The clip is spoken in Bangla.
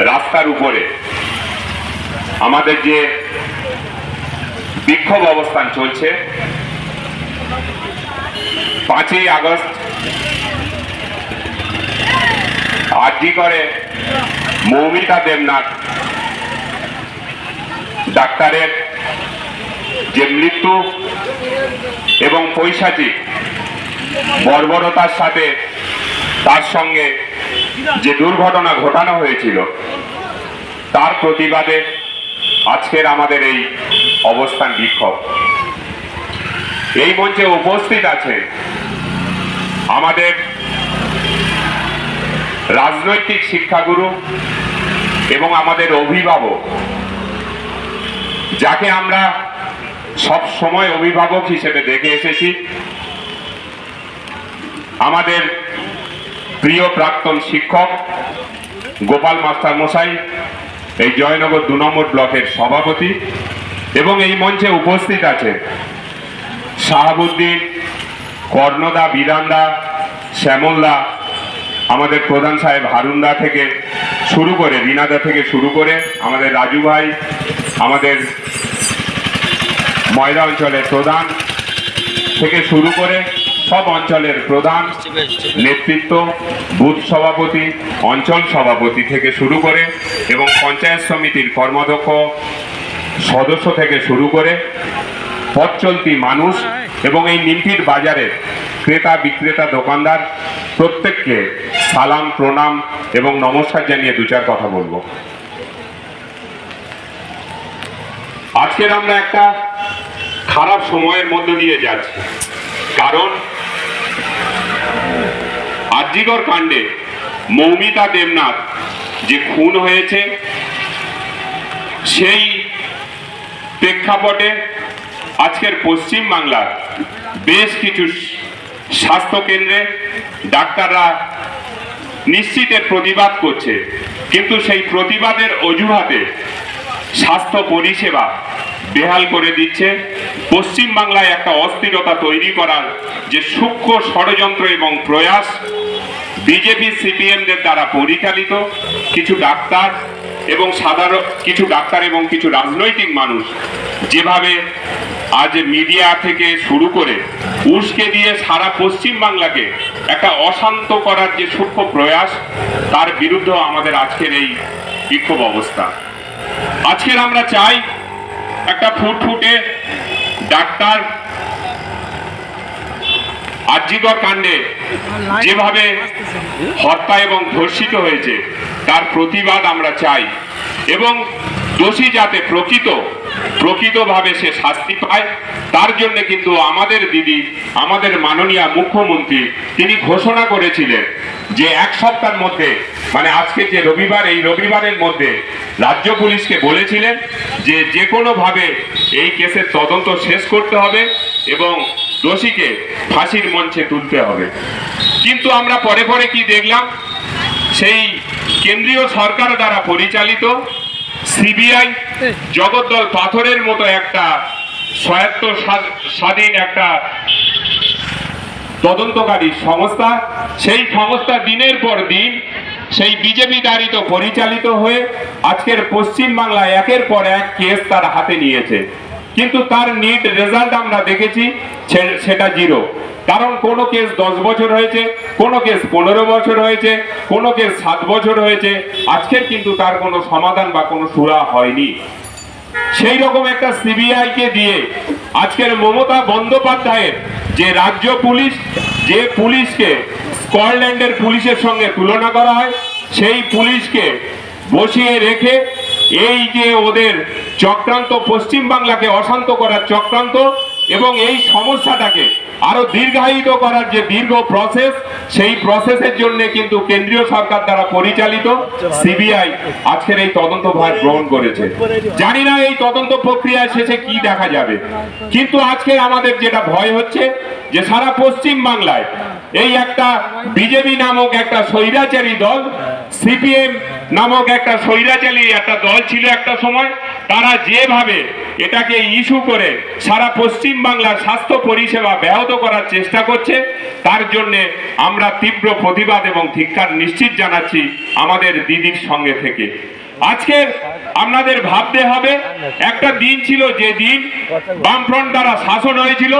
রাস্তার উপরে আমাদের যে বিক্ষোভ অবস্থান চলছে, 5ই আগস্ট আরজি করে মৌমিতা দেবনাথ ডাক্তারের যে মৃত্যু এবং পৈশাচিক বর্বরতার সাথে তার সঙ্গে যে দুর্ঘটনা ঘটানো হয়েছিল, তার প্রতিবাদে আজকের আমাদের এই অবস্থান বিক্ষোভ। এই মঞ্চে উপস্থিত আছে আমাদের রাজনৈতিক শিক্ষাগুরু এবং আমাদের অভিভাবক, যাকে আমরা সব সময় অভিভাবক হিসেবে দেখে এসেছি। আমাদের প্রিয় প্রাক্তন শিক্ষক গোপাল মাস্টার মশাই, এই জয়নগর 2 নম্বর ব্লকের সভাপতি, এবং এই মঞ্চে উপস্থিত আছে শাহাবুদ্দিন, কর্ণদা, বিধানদা, শ্যামলদা, আমাদের প্রধান সাহেব হারুনদা থেকে শুরু করে, রিনাদা থেকে শুরু করে, আমাদের রাজু ভাই, আমাদের ময়দা অঞ্চলের প্রধান থেকে শুরু করে সব অঞ্চলের প্রধান, নেতৃত্ব, বুথ সভাপতি, অঞ্চল সভাপতি থেকে শুরু করে এবং পঞ্চায়েত সমিতির কর্মাধ্যক্ষ সদস্য থেকে শুরু করে পথ চলতি মানুষ এবং এই নিমতির বাজারে ক্রেতা বিক্রেতা দোকানদার প্রত্যেককে সালাম, প্রণাম এবং নমস্কার জানিয়ে 2-4 কথা বলবো। আজকের আমরা একটা খারাপ সময়ের মধ্য দিয়ে যাচ্ছি, কারণ আরজিকর কাণ্ডে মৌমিতা দেবনাথ যে খুন হয়েছে, সেই প্রেক্ষাপটে আজকের পশ্চিম বাংলার বেশ কিছু স্বাস্থ্য কেন্দ্রে ডাক্তাররা নিশ্চিতের প্রতিবাদ করছে, কিন্তু সেই প্রতিবাদের অজুহাতে স্বাস্থ্য পরিষেবা বেহাল করে দিচ্ছে। পশ্চিম বাংলায় একটা অস্থিরতা তৈরি করার যে সূক্ষ্ম ষড়যন্ত্র এবং প্রয়াস বিজেপি সিপিএমদের দ্বারা পরিচালিত কিছু ডাক্তার এবং কিছু রাজনৈতিক মানুষ যেভাবে আজ মিডিয়া থেকে শুরু করে উস্কে দিয়ে সারা পশ্চিম বাংলাকে একটা অশান্ত করার যে সূক্ষ্ম প্রয়াস, তার বিরুদ্ধে আমাদের আজকের এই বিক্ষোভ অবস্থা। আজকের আমরা চাই একটা ফুটফুটে ডাক্তার আরজিকর কাণ্ডে যেভাবে হত্যা এবং ধর্ষিত হয়েছে তার প্রতিবাদ আমরা চাই, এবং দোষী যাতে প্রকৃতভাবে সে শাস্তি পায়, তার জন্য কিন্তু আমাদের দিদি, আমাদের মাননীয় মুখ্যমন্ত্রী, তিনি ঘোষণা করেছিলেন যে 1 সপ্তাহের মধ্যে, মানে আজকে যে রবিবার, এই রবিবারের মধ্যে রাজ্য পুলিশকে বলেছিলেন যে কোনোভাবে এই কেসের তদন্ত শেষ করতে হবে এবং দোষীকে ফাঁসির মঞ্চে তুলতে হবে। কিন্তু আমরা পরে পরে কি দেখলাম, সেই কেন্দ্রীয় সরকার দ্বারা পরিচালিত সিবিআই জগদ্দল পাথরের মতো একটা স্বাধীন একটা তদন্তকারী সংস্থা, সেই সংস্থা দিনের পর দিন সেই বিজেপি দ্বারিত পরিচালিত হয়ে আজকের পশ্চিম বাংলায় একের পর এক কেস তার হাতে নিয়েছে, কিন্তু তার নিট রেজাল্ট আমরা দেখেছি সেটা 0। কারণ কোনো কেস 10 বছর হয়েছে, কোনো কেস 15 বছর হয়েছে, কোনো কেস 7 বছর হয়েছে, আজকের কিন্তু তার কোনো সমাধান বা কোনো সুরা হয়নি। সেই রকম একটা সিবিআই কে দিয়ে আজকের মমতা বন্দ্যোপাধ্যায়ের যে রাজ্য পুলিশ, যে পুলিশকে স্কটল্যান্ডের পুলিশের সঙ্গে তুলনা করা হয়, সেই পুলিশকে বসিয়ে রেখে এই যে ওদের চক্রান্ত, পশ্চিম বাংলাকে অশান্ত করার চক্রান্ত এবং এই সমস্যাটাকে আরো দীর্ঘায়িত করার যে দীর্ঘ প্রসেস, সেই প্রসেসের জন্য কিন্তু কেন্দ্রীয় সরকার দ্বারা পরিচালিত সিবিআই আজকের এই তদন্ত ভার গ্রহণ করেছে। জানি না এই তদন্ত প্রক্রিয়া শেষে কি দেখা যাবে, কিন্তু আজকে আমাদের যেটা ভয় হচ্ছে যে সারা পশ্চিম বাংলায় এই একটা বিজেপি নামক একটা স্বৈরাচারী দল, সিপিএম নামক একটা স্বৈরাচারী একটা দল ছিল একটা সময়, তারা যেভাবে এটাকে ইস্যু করে সারা পশ্চিম বাংলার স্বাস্থ্য পরিষেবা ব্যাহত করার চেষ্টা করছে, তার জন্য আমরা তীব্র প্রতিবাদ এবং ধিক্কার নিশ্চিত জানাচ্ছি আমাদের দিদির সঙ্গে থেকে। আজকে আপনাদের ভাবতে হবে, একটা দিন ছিল যে দিন বামফ্রন্ট দ্বারা শাসন হয়েছিল,